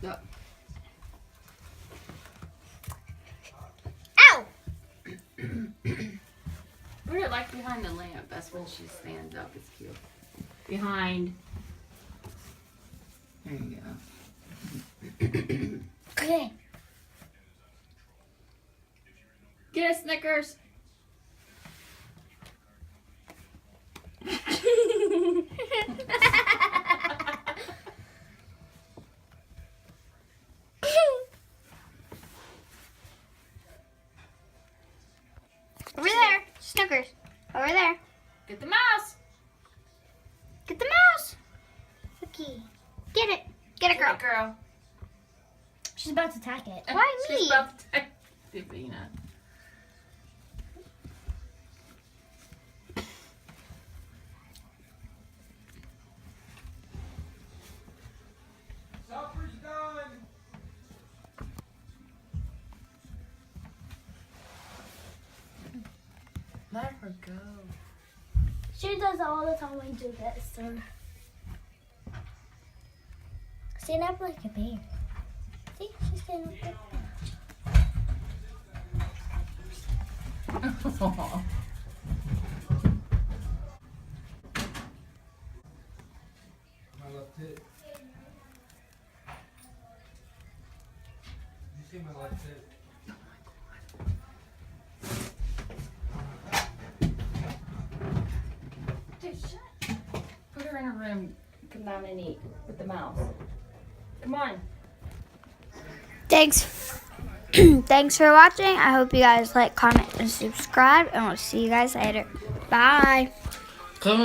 Yep. Ow! Put it like behind the lamp. That's when she stands up. It's cute. Behind. There you go. Okay. Get a Snickers. Over there. Snickers. Over there. Get the mouse. Get the mouse. Okay. Get it. Get it, girl. Get it, girl. She's about to attack it. Why me? She's about to take Davina. Supper's done. Let her go. She does all the time when we do this. So. Stand up like a bear. See, she's standing up like a bear. My left hip. You see my left hip? Dude, shut. Put her in her room. Come down and eat with the mouse. Come on. Thanks. Thanks for watching. I hope you guys like, comment, and subscribe. And we'll see you guys later. Bye. Come